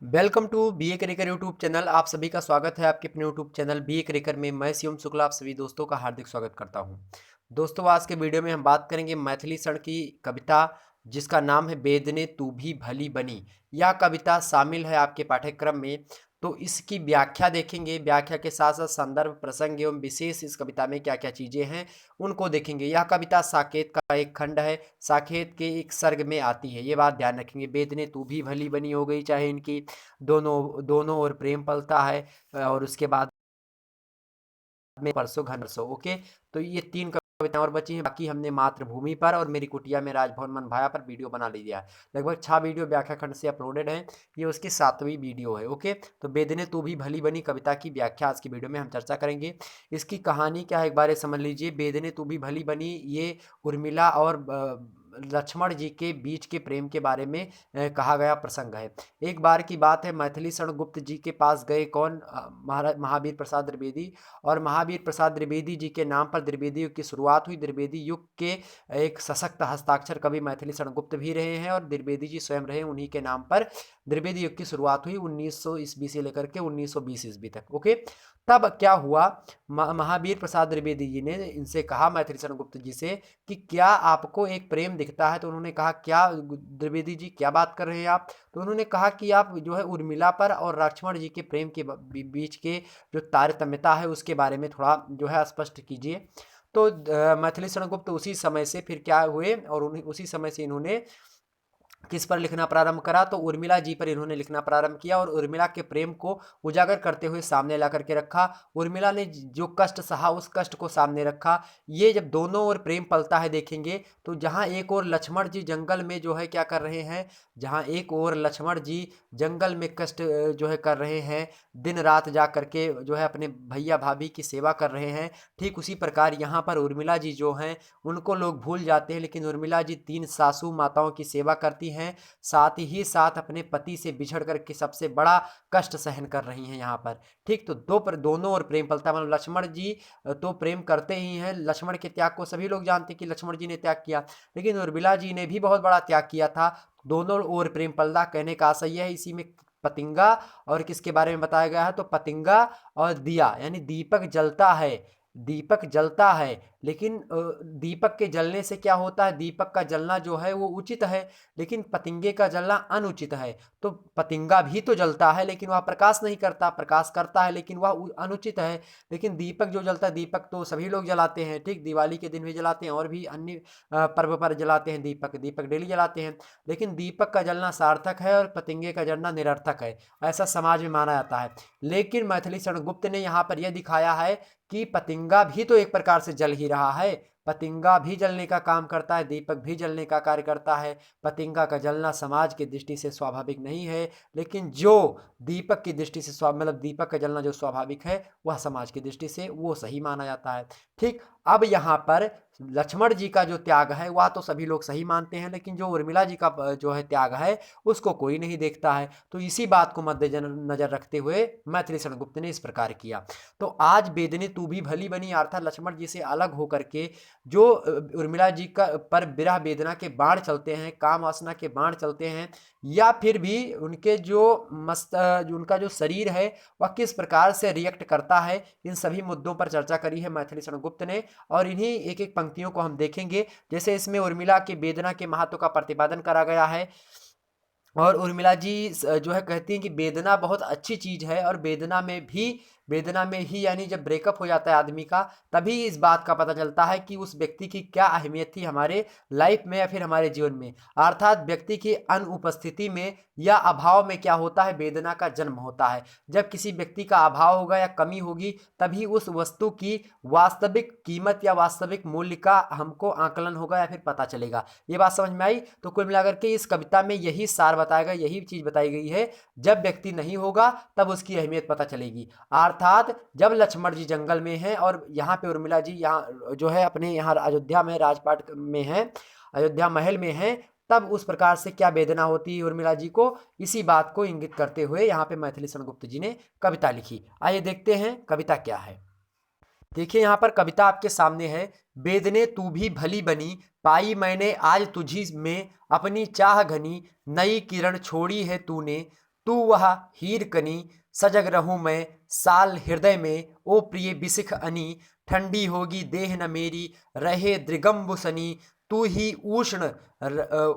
Welcome to B A करिकर YouTube channel. आप सभी का स्वागत है आपके अपने यूट्यूब चैनल बी ए करिकर में। मैं शिवम शुक्ला आप सभी दोस्तों का हार्दिक स्वागत करता हूं। दोस्तों, आज के वीडियो में हम बात करेंगे मैथिली शरण की कविता जिसका नाम है बेदने तू भी भली बनी। यह कविता शामिल है आपके पाठ्यक्रम में, तो इसकी व्याख्या देखेंगे। व्याख्या के साथ साथ संदर्भ, प्रसंग एवं विशेष इस कविता में क्या क्या चीज़ें हैं उनको देखेंगे। यह कविता साकेत का एक खंड है, साकेत के एक सर्ग में आती है, ये बात ध्यान रखेंगे। बेदने तू भी भली बनी हो गई, चाहे इनकी दोनों दोनों ओर प्रेम पलता है, और उसके बाद में परसों घन परसों। ओके, तो ये तीन कविताएं और बची हैं। बाकी हमने मातृभूमि पर और मेरी कुटिया में राजभवन मन भाया पर वीडियो बना लिया है। लगभग 6 वीडियो व्याख्या खंड से अपलोडेड हैं। ये उसकी 7वीं वीडियो है। ओके, तो बेदने तू भी भली बनी कविता की व्याख्या आज की वीडियो में हम चर्चा करेंगे। इसकी कहानी क्या है एक बार समझ लीजिए। बेदने तू भी भली बनी ये उर्मिला और लक्ष्मण जी के बीच के प्रेम के बारे में कहा गया प्रसंग है। एक बार की बात है, मैथिली शरण गुप्त जी के पास गए कौन? महाराज महावीर प्रसाद द्विवेदी। और महावीर प्रसाद द्विवेदी जी के नाम पर द्विवेदी युग की शुरुआत हुई। द्विवेदी युग के एक सशक्त हस्ताक्षर कवि मैथिली शरण गुप्त भी रहे हैं और द्विवेदी जी स्वयं रहे। उन्हीं के नाम पर द्विवेदी युग की शुरुआत हुई 1900 ईस्वी से लेकर के 1920 ईस्वी तक। ओके, तब क्या हुआ, महावीर प्रसाद द्विवेदी जी ने इनसे कहा, मैथिली शरण गुप्त जी से, कि क्या आपको एक प्रेम दिखता है? तो उन्होंने कहा, क्या द्विवेदी जी क्या बात कर रहे हैं आप? तो उन्होंने कहा कि आप जो है उर्मिला पर और लक्ष्मण जी के प्रेम के बीच के जो तारतम्यता है उसके बारे में थोड़ा जो है स्पष्ट कीजिए। तो मैथिली शरण गुप्त उसी समय से फिर क्या हुए, और उसी समय से इन्होंने किस पर लिखना प्रारंभ करा? तो उर्मिला जी पर इन्होंने लिखना प्रारंभ किया और उर्मिला के प्रेम को उजागर करते हुए सामने ला करके रखा। उर्मिला ने जो कष्ट सहा उस कष्ट को सामने रखा। ये जब दोनों ओर प्रेम पलता है देखेंगे, तो जहाँ एक ओर लक्ष्मण जी जंगल में जो है क्या कर रहे हैं, जहाँ एक ओर लक्ष्मण जी जंगल में कष्ट जो है कर रहे हैं, दिन रात जा करके जो है अपने भैया भाभी की सेवा कर रहे हैं, ठीक उसी प्रकार यहाँ पर उर्मिला जी जो हैं उनको लोग भूल जाते हैं, लेकिन उर्मिला जी 3 सासू माताओं की सेवा करती हैं, साथ ही साथ अपने पति से बिछड़ करके सबसे बड़ा कष्ट सहन कर रही हैं यहाँ पर। ठीक, तो दोनों ओर प्रेम पलता, मतलब लक्ष्मण जी तो प्रेम करते ही हैं। लक्ष्मण के त्याग को सभी लोग जानते हैं कि लक्ष्मण जी ने त्याग किया, लेकिन उर्मिला जी ने भी बहुत बड़ा त्याग किया था। दोनों ओर प्रेम पलता, कहने का आशय यह है। इसी में पतिंगा और किसके बारे में बताया गया है? तो पतिंगा और दिया, यानी दीपक जलता है, दीपक जलता है, लेकिन दीपक के जलने से क्या होता है? दीपक का जलना जो है वो उचित है, लेकिन पतिंगे का जलना अनुचित है। तो पतिंगा भी तो जलता है लेकिन वह प्रकाश नहीं करता, प्रकाश करता है लेकिन वह अनुचित है। लेकिन दीपक जो जलता है, दीपक तो सभी लोग जलाते हैं, ठीक, दिवाली के दिन भी जलाते हैं और भी अन्य पर्व पर जलाते हैं दीपक, दीपक डेली जलाते हैं। लेकिन दीपक का जलना सार्थक है और पतिंगे का जलना निरर्थक है, ऐसा समाज में माना जाता है। लेकिन मैथिली शरण गुप्त ने यहाँ पर यह दिखाया है कि पतिंगा भी तो एक प्रकार से जल ही रहा है, पतिंगा भी जलने का काम करता है, दीपक भी जलने का कार्य करता है। पतिंगा का जलना समाज की दृष्टि से स्वाभाविक नहीं है, लेकिन जो दीपक की दृष्टि से मतलब दीपक का जलना जो स्वाभाविक है वह समाज की दृष्टि से वो सही माना जाता है। ठीक, अब यहाँ पर लक्ष्मण जी का जो त्याग है वह तो सभी लोग सही मानते हैं, लेकिन जो उर्मिला जी का जो है त्याग है उसको कोई नहीं देखता है। तो इसी बात को मद्देनजर रखते हुए मैथिली शरण गुप्त ने इस प्रकार किया। तो आज बेदने तू भी भली बनी, अर्थात लक्ष्मण जी से अलग होकर के जो उर्मिला जी का पर विरह वेदना के बाण चलते हैं, काम वासना के बाण चलते हैं, या फिर भी उनके जो जो उनका जो शरीर है वह किस प्रकार से रिएक्ट करता है, इन सभी मुद्दों पर चर्चा करी है मैथिली शरण गुप्त ने। और इन्हीं एक एक पंक्तियों को हम देखेंगे। जैसे इसमें उर्मिला के वेदना के महत्व का प्रतिपादन करा गया है, और उर्मिला जी जो है कहती हैं कि वेदना बहुत अच्छी चीज़ है, और वेदना में ही यानी जब ब्रेकअप हो जाता है आदमी का, तभी इस बात का पता चलता है कि उस व्यक्ति की क्या अहमियत थी हमारे लाइफ में या फिर हमारे जीवन में। अर्थात व्यक्ति की अनुपस्थिति में या अभाव में क्या होता है? वेदना का जन्म होता है। जब किसी व्यक्ति का अभाव होगा या कमी होगी, तभी उस वस्तु की वास्तविक कीमत या वास्तविक मूल्य का हमको आकलन होगा या फिर पता चलेगा। ये बात समझ में आई? तो कुल मिलाकर के इस कविता में यही सार बताया गया, यही चीज बताई गई है। जब व्यक्ति नहीं होगा तब उसकी अहमियत पता चलेगी। अर्थात जब लक्ष्मण जी जंगल में हैं और यहाँ पे उर्मिला जी यहाँ जो है अपने यहाँ अयोध्या में राजपाट में है, अयोध्या महल में है, तब उस प्रकार से क्या वेदना होती है उर्मिला जी को, इसी बात को इंगित करते हुए यहाँ पे मैथिली शरण गुप्त जी ने कविता लिखी। आइए देखते हैं कविता क्या है। देखिए यहाँ पर कविता आपके सामने है। बेदने तू भी भली बनी, पाई मैंने आज तुझी में अपनी चाह घनी, नई किरण छोड़ी है तूने, तू वह हीर कनी, सजग रहूं मैं साल हृदय में, ओ प्रिय बिसिख अनी, ठंडी होगी देह न मेरी, रहे दृगम्ब सनी, तू ही उष्ण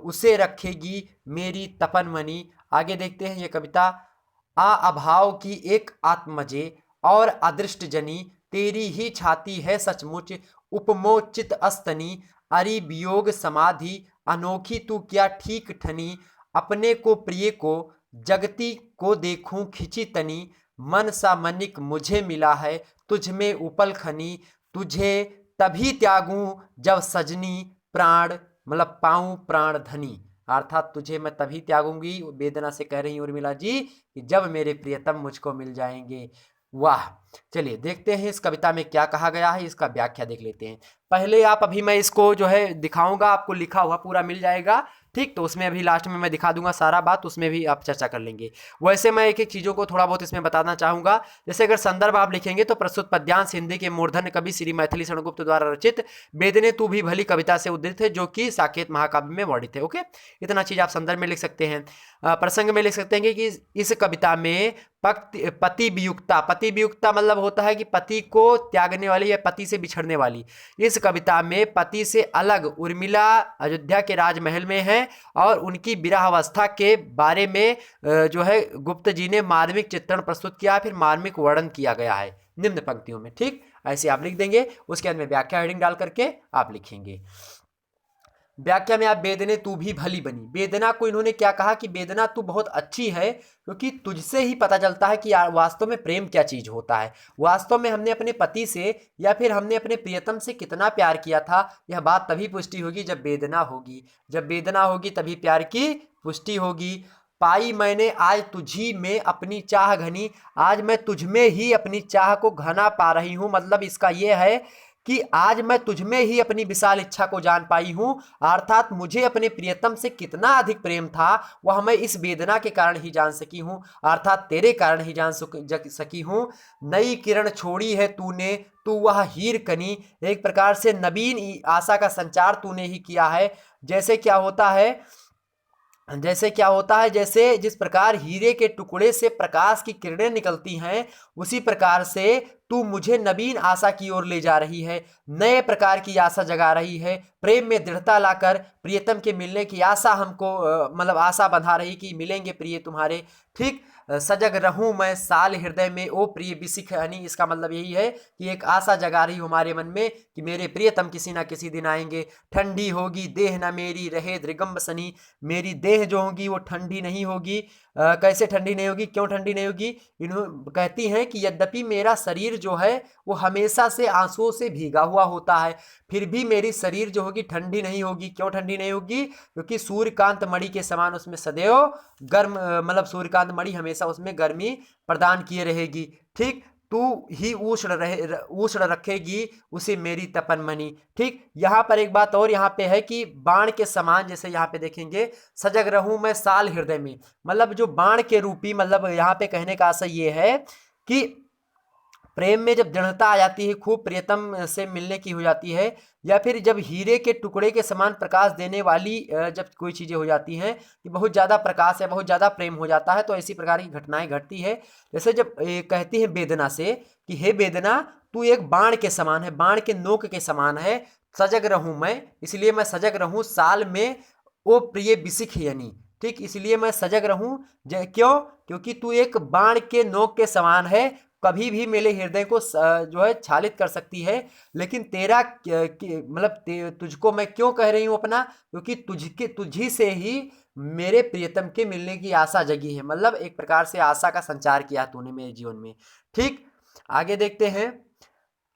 उसे रखेगी मेरी तपन मनी। आगे देखते हैं ये कविता। आ अभाव की एक आत्मजे और अदृष्ट जनी, तेरी ही छाती है सचमुच उपमोचित अस्तनी, अरि वियोग समाधि अनोखी तू क्या ठीक ठनी, अपने को प्रिय को जगती को देखूं खिंची तनी, मन सा मनिक मुझे मिला है तुझ में उपल खनी, तुझे तभी त्यागूं जब सजनी प्राण मतलब पाऊं प्राण धनी। अर्थात तुझे मैं तभी त्यागूंगी, वेदना से कह रही उर्मिला जी, कि जब मेरे प्रियतम मुझको मिल जाएंगे। वाह। चलिए देखते हैं इस कविता में क्या कहा गया है, इसका व्याख्या देख लेते हैं। पहले आप अभी मैं इसको जो है दिखाऊंगा, आपको लिखा हुआ पूरा मिल जाएगा, ठीक। तो उसमें अभी लास्ट में मैं दिखा दूंगा सारा बात, उसमें भी आप चर्चा कर लेंगे। वैसे मैं एक एक चीज़ों को थोड़ा बहुत इसमें बताना चाहूँगा। जैसे अगर संदर्भ आप लिखेंगे तो प्रस्तुत पद्यांश हिंदी के मूर्धन्य कवि श्री मैथिली शरण गुप्त द्वारा रचित बेदने तू भी भली कविता से उद्धृत है, जो कि साकेत महाकाव्य में वर्णित है। ओके, इतना चीज़ आप संदर्भ में लिख सकते हैं। प्रसंग में लिख सकते हैं कि इस कविता में पति वियुक्ता मतलब होता है कि पति को त्यागने वाली या पति से बिछड़ने वाली। इस कविता में पति से अलग उर्मिला अयोध्या के राजमहल में है और उनकी विरह अवस्था के बारे में जो है गुप्त जी ने मार्मिक चित्रण प्रस्तुत किया, फिर मार्मिक वर्णन किया गया है निम्न पंक्तियों में, ठीक। ऐसे आप लिख देंगे, उसके अंदर व्याख्या हेडिंग डाल करके आप लिखेंगे। व्याख्या में आप बेदने तू भी भली बनी, वेदना को इन्होंने क्या कहा कि वेदना तू बहुत अच्छी है, क्योंकि तुझसे ही पता चलता है कि वास्तव में प्रेम क्या चीज होता है, वास्तव में हमने अपने पति से या फिर हमने अपने प्रियतम से कितना प्यार किया था। यह बात तभी पुष्टि होगी जब वेदना होगी, जब वेदना होगी तभी प्यार की पुष्टि होगी। पाई मैंने आज तुझी में अपनी चाह घनी, आज मैं तुझ में ही अपनी चाह को घना पा रही हूं। मतलब इसका यह है कि आज मैं तुझमें ही अपनी विशाल इच्छा को जान पाई हूं, अर्थात मुझे अपने प्रियतम से कितना अधिक प्रेम था वह मैं इस वेदना के कारण ही जान सकी हूं, अर्थात तेरे कारण ही जान सकी हूं। नई किरण छोड़ी है तूने, तू वह हीर कनी, एक प्रकार से नवीन आशा का संचार तूने ही किया है। जैसे क्या होता है, जैसे जिस प्रकार हीरे के टुकड़े से प्रकाश की किरणें निकलती हैं, उसी प्रकार से तू मुझे नवीन आशा की ओर ले जा रही है, नए प्रकार की आशा जगा रही है, प्रेम में दृढ़ता लाकर प्रियतम के मिलने की आशा हमको मतलब आशा बंधा रही कि मिलेंगे प्रिय तुम्हारे, ठीक। सजग रहूं मैं साल हृदय में, ओ प्रिय बिसिख अनी, इसका मतलब यही है कि एक आशा जगा रही हमारे मन में कि मेरे प्रियतम किसी ना किसी दिन आएंगे। ठंडी होगी देह न मेरी, रहे दृगम्ब सनी, मेरी देह जो होगी वो ठंडी नहीं होगी। कैसे ठंडी नहीं होगी, क्यों ठंडी नहीं होगी? इन्हों कहती हैं कि यद्यपि मेरा शरीर जो है वो हमेशा से आंसुओं से भीगा हुआ होता है, फिर भी मेरी शरीर जो होगी ठंडी नहीं होगी। क्यों ठंडी नहीं होगी? क्योंकि सूर्यकांत मणि के समान उसमें सदैव गर्म मतलब सूर्यकांत मणि हमेशा उसमें गर्मी प्रदान किए रहेगी, ठीक। तू ही उष्ण रखेगी उसे मेरी तपन मनी, ठीक। यहाँ पर एक बात और यहाँ पे है कि बाण के समान, जैसे यहाँ पे देखेंगे सजग रहूं मैं साल हृदय में, मतलब जो बाण के रूपी, मतलब यहाँ पे कहने का आशय ये है कि प्रेम में जब दृढ़ता आ जाती है, खूब प्रियतम से मिलने की हो जाती है, या फिर जब हीरे के टुकड़े के समान प्रकाश देने वाली जब कोई चीज़ें हो जाती हैं कि बहुत ज़्यादा प्रकाश है, बहुत ज़्यादा प्रेम हो जाता है, तो ऐसी प्रकार की घटनाएं घटती है। जैसे जब कहती है वेदना से कि हे वेदना तू एक बाण के समान है, बाण के नोक के समान है, सजग रहूं मैं, इसलिए मैं सजग रहूं साल में, ओ प्रिय बिसिख यानी, ठीक, इसलिए मैं सजग रहूं। क्यों? क्योंकि तू एक बाण के नोक के समान है, कभी भी मेरे हृदय को जो है छालित कर सकती है। लेकिन तेरा मतलब तुझको मैं क्यों कह रही हूं अपना? क्योंकि तुझी से ही मेरे प्रियतम के मिलने की आशा जगी है, मतलब एक प्रकार से आशा का संचार किया तूने मेरे जीवन में, ठीक। आगे देखते हैं।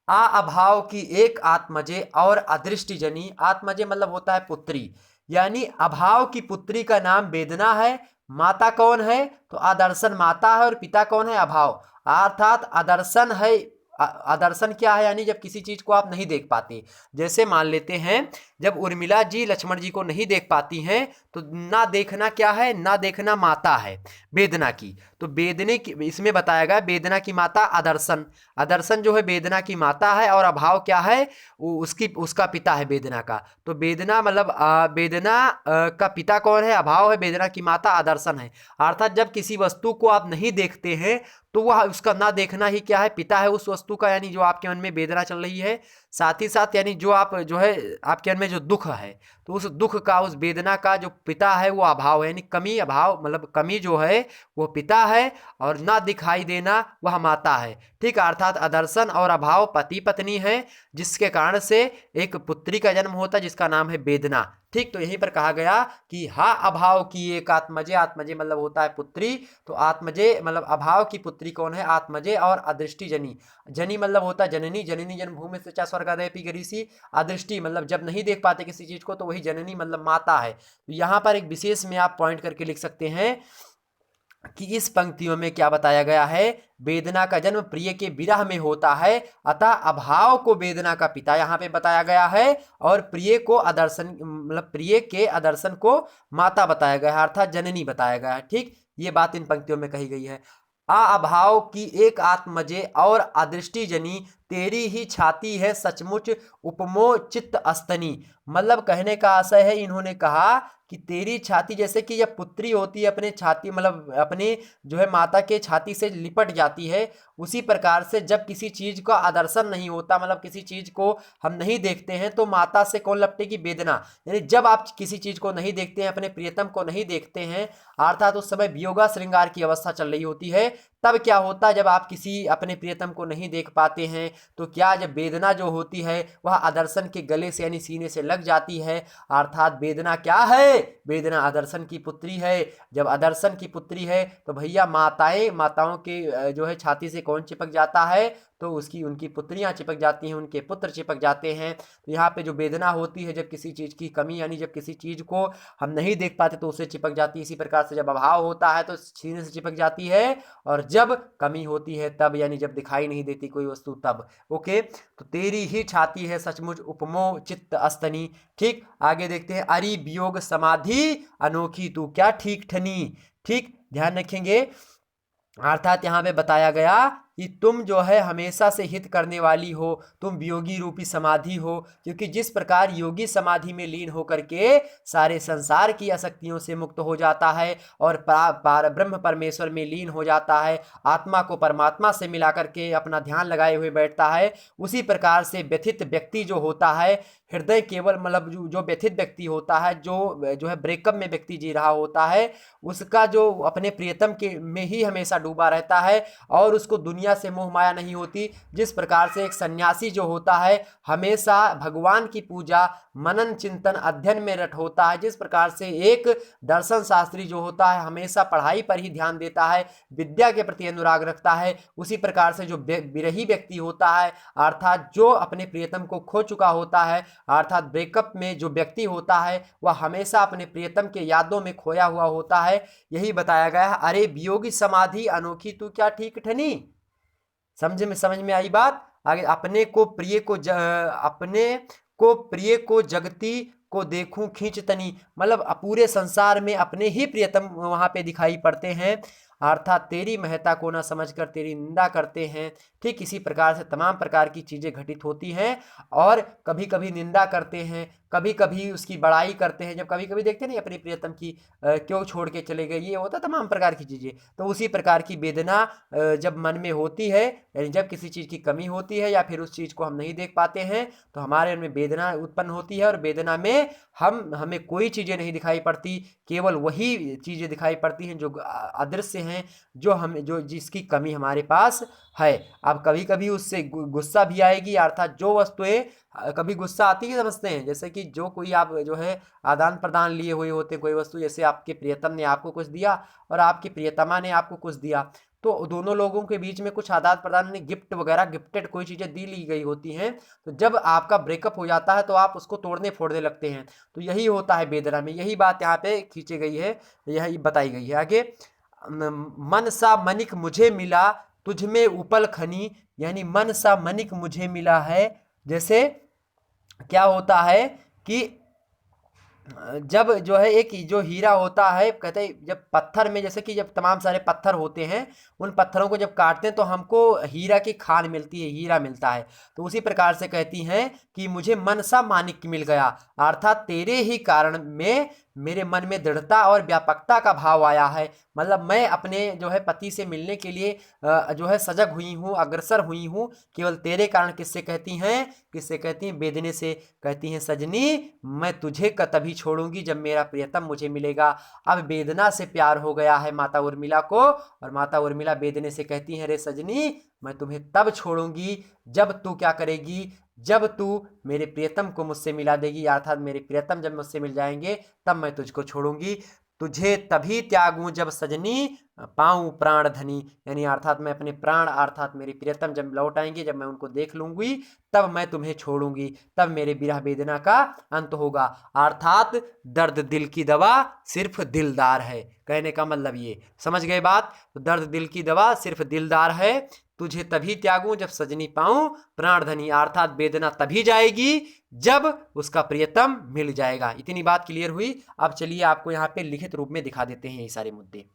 आ अभाव की एक आत्मजे और अदृष्टि जनी, आत्मजे मतलब होता है पुत्री, यानी अभाव की पुत्री का नाम वेदना है। माता कौन है? तो आदर्शन माता है, और पिता कौन है? अभाव, अर्थात आदर्शन है। आदर्शन क्या है? यानी जब किसी चीज को आप नहीं देख पाते, जैसे मान लेते हैं जब उर्मिला जी लक्ष्मण जी को नहीं देख पाती हैं तो ना देखना क्या है, ना देखना माता है वेदना की। तो वेदने की इसमें बताया गया वेदना की माता आदर्शन, आदर्शन जो है वेदना की माता है और अभाव क्या है, उसकी उसका पिता है वेदना का। तो वेदना मतलब वेदना का पिता कौन है, अभाव है, वेदना की माता आदर्शन है। अर्थात जब किसी वस्तु को आप नहीं देखते हैं तो वह उसका ना देखना ही क्या है, पिता है उस वस्तु का, यानी जो आपके मन में वेदना चल रही है। साथ ही साथ यानी जो आप जो है आपके मन में जो दुख है, तो उस दुख का, उस वेदना का जो पिता है वो अभाव है, यानी कमी, अभाव मतलब कमी जो है वो पिता है और ना दिखाई देना वह माता है। ठीक, अर्थात आदर्शन और अभाव पति पत्नी है, जिसके कारण से एक पुत्री का जन्म होता है जिसका नाम है वेदना। ठीक, तो यहीं पर कहा गया कि हा अभाव की एक आत्मजे, आत्मजे मतलब होता है पुत्री, तो आत्मजे मतलब अभाव की पुत्री कौन है, आत्मजे। और अदृष्टि जनी, जनी मतलब होता है जननी, जननी जन्मभूमि सच्चा स्वर्गादपि गरीसी। अदृष्टि मतलब जब नहीं देख पाते किसी चीज को तो वही जननी मतलब माता है। तो यहाँ पर एक विशेष में आप पॉइंट करके लिख सकते हैं कि इस पंक्तियों में क्या बताया गया है, वेदना का जन्म प्रिय के विरह में होता है, अतः अभाव को वेदना का पिता यहाँ पे बताया गया है और प्रिय को आदर्शन मतलब प्रिय के आदर्शन को माता बताया गया है, अर्थात जननी बताया गया है। ठीक, ये बात इन पंक्तियों में कही गई है। अभाव की एक आत्मजे और अदृष्टि जनी, तेरी ही छाती है सचमुच उपमो चित्त अस्तनी। मतलब कहने का आशय है, इन्होंने कहा कि तेरी छाती, जैसे कि जब पुत्री होती है अपने छाती मतलब अपने जो है माता के छाती से लिपट जाती है, उसी प्रकार से जब किसी चीज का आदर्शन नहीं होता, मतलब किसी चीज को हम नहीं देखते हैं तो माता से कौन लपटेगी, वेदना। यानी जब आप किसी चीज को नहीं देखते हैं, अपने प्रियतम को नहीं देखते हैं, अर्थात उस समय वियोगा श्रृंगार की अवस्था चल रही होती है, तब क्या होता है जब आप किसी अपने प्रियतम को नहीं देख पाते हैं तो क्या, जब वेदना जो होती है वह आदर्शन के गले से यानी सीने से लग जाती है। अर्थात वेदना क्या है, वेदना आदर्शन की पुत्री है। जब आदर्शन की पुत्री है तो भैया माताएं, माताओं के जो है छाती से कौन चिपक जाता है, तो उसकी उनकी पुत्रियां चिपक जाती हैं, उनके पुत्र चिपक जाते हैं। तो यहाँ पे जो वेदना होती है जब किसी चीज की कमी, यानी जब किसी चीज को हम नहीं देख पाते तो उससे चिपक जाती है। इसी प्रकार से जब अभाव होता है तो सीने से चिपक जाती है, और जब कमी होती है तब, यानी जब दिखाई नहीं देती कोई वस्तु तब। ओके, तो तेरी ही छाती है सचमुच उपमो चित्त अस्तनी। ठीक, आगे देखते हैं, अरि वियोग समाधि अनोखी तू क्या ठीक ठनी। ठीक, ध्यान रखेंगे, अर्थात यहाँ पे बताया गया कि तुम जो है हमेशा से हित करने वाली हो, तुम वियोगी रूपी समाधि हो, क्योंकि जिस प्रकार योगी समाधि में लीन होकर के सारे संसार की आसक्तियों से मुक्त हो जाता है और ब्रह्म परमेश्वर में लीन हो जाता है, आत्मा को परमात्मा से मिला करके अपना ध्यान लगाए हुए बैठता है, उसी प्रकार से व्यथित व्यक्ति जो होता है, हृदय केवल मतलब जो व्यथित व्यक्ति होता है, जो है ब्रेकअप में व्यक्ति जी रहा होता है, उसका जो अपने प्रियतम के में ही हमेशा डूबा रहता है और उसको दुनिया से मोह माया नहीं होती। जिस प्रकार से एक सन्यासी जो होता है हमेशा भगवान की पूजा, मनन, चिंतन, अध्ययन में रत होता है, जिस प्रकार से एक दर्शन शास्त्री जो होता है हमेशा पढ़ाई पर ही ध्यान देता है, विद्या के प्रति अनुराग रखता है, उसी प्रकार से जो विरही व्यक्ति होता है, अर्थात जो अपने प्रियतम को खो चुका होता है, अर्थात ब्रेकअप में जो व्यक्ति होता है वह हमेशा अपने प्रियतम के यादों में खोया हुआ होता है। यही बताया गया है, अरे वियोगी समाधि अनोखी तू क्या ठीक ठनी। समझ में आई बात। आगे, अपने को प्रिय को जगती को देखूं खींच तनी, मतलब पूरे संसार में अपने ही प्रियतम वहां पे दिखाई पड़ते हैं, अर्थात तेरी महत्ता को ना समझकर तेरी निंदा करते हैं। ठीक, इसी प्रकार से तमाम प्रकार की चीजें घटित होती हैं और कभी कभी निंदा करते हैं, कभी कभी उसकी बड़ाई करते हैं। जब कभी कभी देखते नहीं अपनी प्रियतम की क्यों छोड़ के चले गए, ये होता तमाम प्रकार की चीजें। तो उसी प्रकार की वेदना जब मन में होती है, यानी जब किसी चीज की कमी होती है या फिर उस चीज को हम नहीं देख पाते हैं तो हमारे मन में वेदना उत्पन्न होती है, और वेदना में हमें कोई चीजें नहीं दिखाई पड़ती, केवल वही चीजें दिखाई पड़ती हैं जो अदृश्य हैं, जो जिसकी कमी हमारे पास है। अब कभी कभी उससे गुस्सा भी आएगी, अर्थात जो वस्तुएं कभी गुस्सा आती है, समझते हैं, जैसे कि जो कोई आप जो है आदान प्रदान लिए हुए होते कोई वस्तु, जैसे आपके प्रियतम ने आपको कुछ दिया और आपकी प्रियतमा ने आपको कुछ दिया, तो दोनों लोगों के बीच में कुछ आदान प्रदान में गिफ्ट वगैरह, गिफ्टेड कोई चीजें दी ली गई होती हैं, तो जब आपका ब्रेकअप हो जाता है तो आप उसको तोड़ने फोड़ने लगते हैं। तो यही होता है वेदना में, यही बात यहाँ पे खींची गई है, यही बताई गई है। आगे, मन सा मनिक मुझे मिला तुझ में उपल खनी, यानी मन सा मनिक मुझे मिला है। जैसे क्या होता है कि जब जो है एक जो हीरा होता है, कहते हैं जब पत्थर में, जैसे कि जब तमाम सारे पत्थर होते हैं, उन पत्थरों को जब काटते हैं तो हमको हीरा की खान मिलती है, हीरा मिलता है। तो उसी प्रकार से कहती हैं कि मुझे मनसा मानिक मिल गया, अर्थात तेरे ही कारण में मेरे मन में दृढ़ता और व्यापकता का भाव आया है। मतलब मैं अपने जो है पति से मिलने के लिए जो है सजग हुई हूँ, अग्रसर हुई हूँ, केवल तेरे कारण। किससे कहती हैं? किससे कहती हैं? बेदने से। कहती हैं सजनी मैं तुझे तभी छोड़ूंगी जब मेरा प्रियतम मुझे मिलेगा। अब बेदना से प्यार हो गया है माता उर्मिला को, और माता उर्मिला बेदने से कहती हैं रे सजनी मैं तुम्हें तब छोड़ूंगी जब तू क्या करेगी, जब तू मेरे प्रियतम को मुझसे मिला देगी, अर्थात मेरे प्रियतम जब मुझसे मिल जाएंगे तब मैं तुझको छोड़ूंगी। तुझे तभी त्यागूं जब सजनी पाऊं प्राण धनी, यानी अर्थात मैं अपने प्राण अर्थात मेरे प्रियतम जब लौट आएंगे, जब मैं उनको देख लूंगी तब मैं तुम्हें छोड़ूंगी, तब मेरे विरह वेदना का अंत होगा। अर्थात दर्द दिल की दवा सिर्फ दिलदार है। कहने का मतलब ये समझ गए बात? तो दर्द दिल की दवा सिर्फ दिलदार है। तुझे तभी त्यागूं जब सजनी पाऊं प्राण धनी, अर्थात वेदना तभी जाएगी जब उसका प्रियतम मिल जाएगा। इतनी बात क्लियर हुई। अब चलिए आपको यहाँ पे लिखित रूप में दिखा देते हैं ये सारे मुद्दे।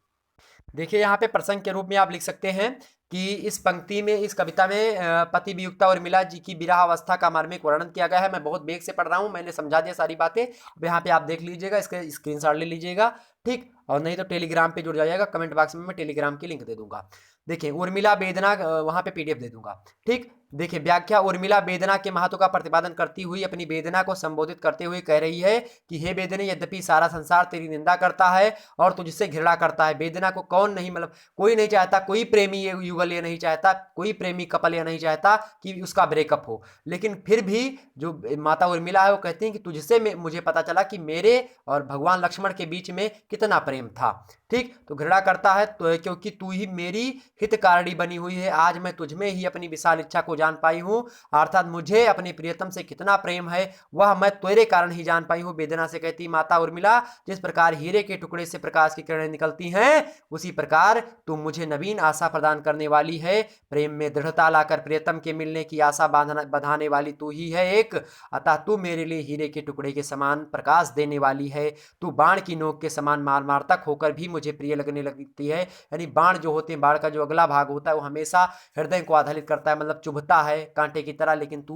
देखिए यहाँ पे प्रसंग के रूप में आप लिख सकते हैं कि इस पंक्ति में, इस कविता में पति वियुक्ता उर्मिला जी की विरह अवस्था का मार्मिक वर्णन किया गया है। मैं बहुत वेग से पढ़ रहा हूँ, मैंने समझा दिया सारी बातें। अब यहाँ पे आप देख लीजिएगा, इसके स्क्रीनशॉट ले लीजिएगा, ठीक। और नहीं तो टेलीग्राम पे जुड़ जाइएगा, कमेंट बॉक्स में मैं टेलीग्राम की लिंक दे दूंगा। देखिए उर्मिला वेदना, वहां पे पीडीएफ दे दूंगा, ठीक। देखिए व्याख्या, उर्मिला वेदना के महत्व का प्रतिपादन करती हुई अपनी वेदना को संबोधित करते हुए कह रही है कि हे वेदने, यद्यपि सारा संसार तेरी निंदा करता है और तुझसे घृणा करता है, वेदना को कौन नहीं, मतलब कोई नहीं चाहता, कोई प्रेमी ये युगल ये नहीं चाहता, कोई प्रेमी कपल ये नहीं चाहता कि उसका ब्रेकअप हो, लेकिन फिर भी जो माता उर्मिला है वो कहती हैं कि तुझसे मुझे पता चला कि मेरे और भगवान लक्ष्मण के बीच में कितना प्रेम था, ठीक। तो घृणा करता है तो क्योंकि तू ही मेरी हितकारिणी बनी हुई है, आज मैं तुझमें ही अपनी विशाल इच्छा को जान पाई हूँ, अर्थात मुझे अपने प्रियतम से कितना प्रेम है वह मैं तेरे कारण ही जान पाई हूँ। वेदना से कहती माता उर्मिला, जिस प्रकार हीरे के टुकड़े से प्रकाश की किरणें निकलती हैं, उसी प्रकार तू मुझे नवीन आशा प्रदान करने वाली है। प्रेम में दृढ़ता लाकर प्रियतम के मिलने की आशा बंधाने वाली तू ही है एक, अतः तू मेरे लिए हीरे के टुकड़े के समान प्रकाश देने वाली है। तू बाण की नोक के समान मार्मार्तक होकर भी मुझे प्रिय लगने लगती है। यानी बाण जो होते हैं, बाण का जो अगला भाग होता है वो हमेशा हृदय को आधारित करता है, मतलब चुभता है कांटे की तरह, लेकिन तू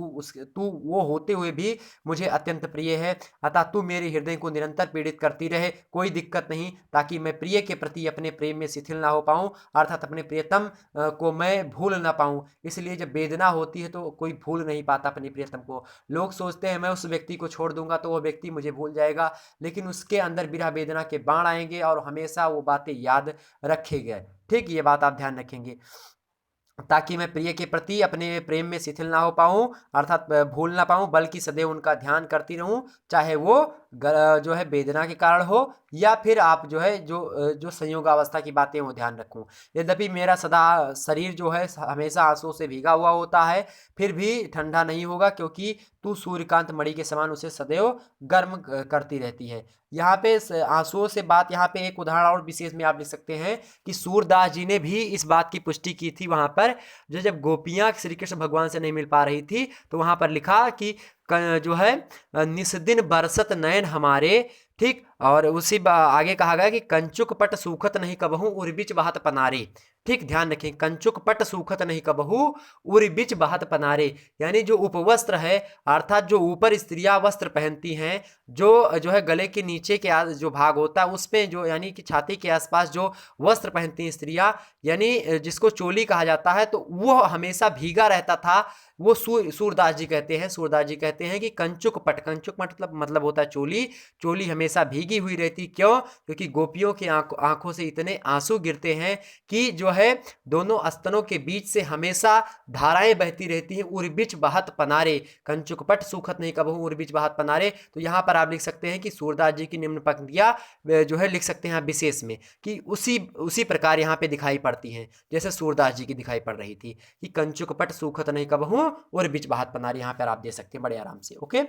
वो होते हुए भी मुझे अत्यंत प्रिय है। अतः तू मेरे हृदय को निरंतर पीड़ित करती रहे, कोई दिक्कत नहीं, ताकि मैं प्रिय के प्रति अपने प्रेम में शिथिल ना हो पाऊं, अर्थात अपने प्रियतम को मैं भूल ना पाऊं। इसलिए जब वेदना होती है तो कोई भूल नहीं पाता अपने प्रियतम को। लोग सोचते हैं मैं उस व्यक्ति को छोड़ दूंगा तो वो व्यक्ति मुझे भूल जाएगा, लेकिन उसके अंदर विरह वेदना के बाण आएंगे और हमेशा वो बातें याद रखेंगे, ठीक। ये बात आप ध्यान रखेंगे, ताकि मैं प्रिय के प्रति अपने प्रेम में शिथिल ना हो पाऊं, अर्थात भूल ना पाऊं, बल्कि सदैव उनका ध्यान करती रहूं, चाहे वो जो है वेदना के कारण हो या फिर आप जो है जो संयोग अवस्था की बातें वो ध्यान रखूं। यद्यपि मेरा सदा शरीर जो है हमेशा आंसुओं से भीगा हुआ होता है, फिर भी ठंडा नहीं होगा, क्योंकि तू सूर्यकांत मणि के समान उसे सदैव गर्म करती रहती है। यहाँ पे आंसुओं से बात, यहाँ पे एक उदाहरण और विशेष में आप लिख सकते हैं कि सूरदास जी ने भी इस बात की पुष्टि की थी वहां पर, जो जब गोपियां श्री कृष्ण भगवान से नहीं मिल पा रही थी तो वहां पर लिखा कि जो है निस्दिन बरसत नयन हमारे, ठीक। और उसी आगे कहा गया कि कंचुक पट सूखत नहीं कबहू उर बिच बहत पनारे, ठीक। ध्यान रखें, कंचुक पट सूखत नहीं कबहू उर बिच बहत पनारे, यानी जो उपवस्त्र है, अर्थात जो ऊपर स्त्रियां वस्त्र पहनती हैं, जो है गले के नीचे के जो भाग होता है उसमें जो, यानी कि छाती के आसपास जो वस्त्र पहनती हैं स्त्रियां, यानी जिसको चोली कहा जाता है, तो वो हमेशा भीगा रहता था। वो सूरदास जी कहते हैं, सूरदास जी कहते हैं कि कंचुक पट, कंचुक मतलब होता है चोली, चोली हमेशा भीगी हुई रहती। क्यों? क्योंकि गोपियों की आंखों से इतने आंसू गिरते हैं कि जो है दोनों स्तनों के बीच से हमेशा धाराएं बहती रहती हैं। उर्बिच बहत पनारे, कंचुक पट सूखत नहीं कबहू उर्बिच बहत पनारे। तो यहाँ पर आप लिख सकते हैं कि सूरदास जी की निम्न पंक्तियां जो है लिख सकते हैं विशेष में, कि उसी प्रकार यहाँ पे दिखाई पड़ती हैं जैसे सूरदास जी की दिखाई पड़ रही थी कि कंचुक पट सूखत नहीं कबहू और बीच बहात पनारी, यहाँ पर आप दे सकते हैं बड़े आराम से। ओके,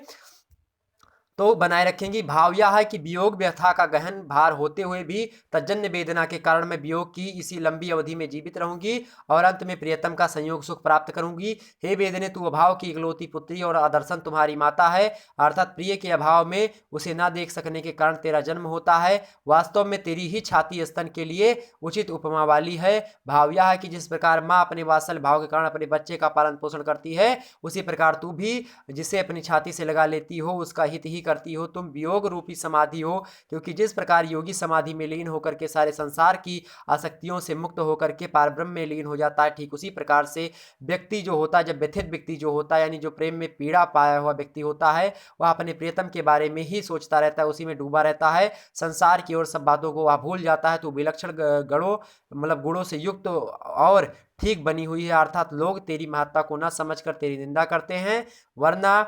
तो बनाए रखेंगी। भाव यह है कि वियोग व्यथा का गहन भार होते हुए भी तज्जन्य वेदना के कारण मैं वियोग की इसी लंबी अवधि में जीवित रहूंगी और अंत में प्रियतम का संयोग सुख प्राप्त करूंगी। हे वेदने, तू अभाव की इकलौती पुत्री और आदर्शन तुम्हारी माता है, अर्थात प्रिय के अभाव में उसे न देख सकने के कारण तेरा जन्म होता है। वास्तव में तेरी ही छाती स्तन के लिए उचित उपमा वाली है। भाव यह है कि जिस प्रकार माँ अपने वात्सल भाव के कारण अपने बच्चे का पालन पोषण करती है, उसी प्रकार तू भी जिसे अपनी छाती से लगा लेती हो उसका हित ही करती हो। तुम वियोग रूपी समाधि हो, क्योंकि जिस प्रकार योगी समाधि में लीन होकर के सारे संसार की आसक्तियों से मुक्त होकर के पारब्रह्म में लीन हो जाता है, ठीक उसी प्रकार से व्यक्ति जो होता है, जब व्यथित व्यक्ति जो होता है, यानी जो प्रेम में पीड़ा पाया हुआ व्यक्ति होता है, वह अपने प्रियतम के बारे में ही सोचता रहता है, उसी में डूबा रहता है, संसार की और सब बातों को वह भूल जाता है। तो विलक्षण गणों मतलब गुणों से युक्त और ठीक बनी हुई है, अर्थात लोग तेरी महत्ता को न समझकर तेरी निंदा करते हैं, वरना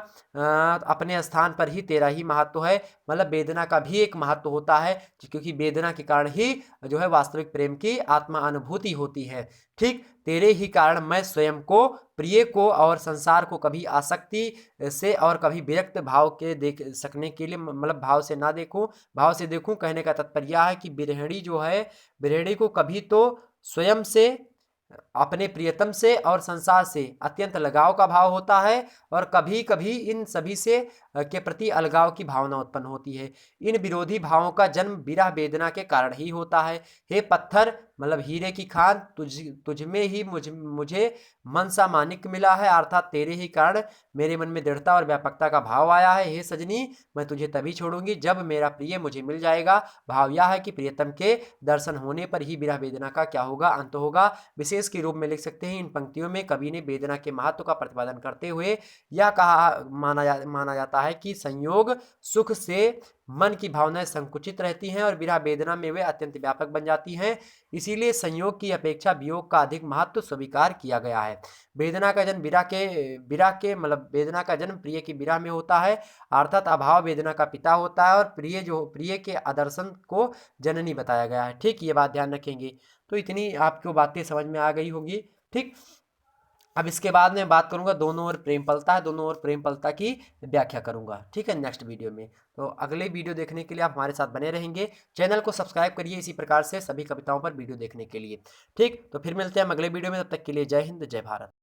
अपने स्थान पर ही तेरा ही महत्व है। मतलब वेदना का भी एक महत्व होता है, क्योंकि वेदना के कारण ही जो है वास्तविक प्रेम की आत्मा अनुभूति होती है। ठीक तेरे ही कारण मैं स्वयं को, प्रिय को और संसार को कभी आसक्ति से और कभी विरक्त भाव के देख सकने के लिए, मतलब भाव से ना देखूं, भाव से देखूं, कहने का तात्पर्य यह है कि बिरहड़ी जो है, बिरहड़ी को कभी तो स्वयं से, अपने प्रियतम से और संसार से अत्यंत लगाव का भाव होता है, और कभी कभी इन सभी से के प्रति अलगाव की भावना उत्पन्न होती है। इन विरोधी भावों का जन्म विरह वेदना के कारण ही होता है। हे पत्थर मतलब हीरे की खान, तुझ में ही मुझे मनसा मानिक मिला है, अर्थात तेरे ही कारण मेरे मन में दृढ़ता और व्यापकता का भाव आया है। हे सजनी, मैं तुझे तभी छोड़ूंगी जब मेरा प्रिय मुझे मिल जाएगा। भाव यह है कि प्रियतम के दर्शन होने पर ही विरह वेदना का क्या होगा, अंत होगा। विशेष के रूप में लिख सकते हैं, इन पंक्तियों में कवि ने वेदना के महत्व का प्रतिपादन करते हुए यह कहा माना जाता है कि संयोग सुख से मन की भावनाएं संकुचित रहती हैं और विरह वेदना में वे अत्यंत व्यापक बन जाती हैं। इसीलिए संयोग की अपेक्षा वियोग का अधिक महत्व स्वीकार किया गया है। वेदना का जन्म विरह के मतलब वेदना का जन्म प्रिय की विरह में होता है, अर्थात अभाव वेदना का पिता होता है और प्रिय के आदर्शन को जननी बताया गया है। ठीक, ये बात ध्यान रखेंगे। तो इतनी आपको बातें समझ में आ गई होगी। ठीक, अब इसके बाद मैं बात करूंगा दोनों ओर प्रेम पलता है, दोनों ओर प्रेम पलता की व्याख्या करूंगा, ठीक है, नेक्स्ट वीडियो में। तो अगले वीडियो देखने के लिए आप हमारे साथ बने रहेंगे। चैनल को सब्सक्राइब करिए इसी प्रकार से सभी कविताओं पर वीडियो देखने के लिए। ठीक, तो फिर मिलते हैं हम अगले वीडियो में, तब तक के लिए जय हिंद, जय भारत।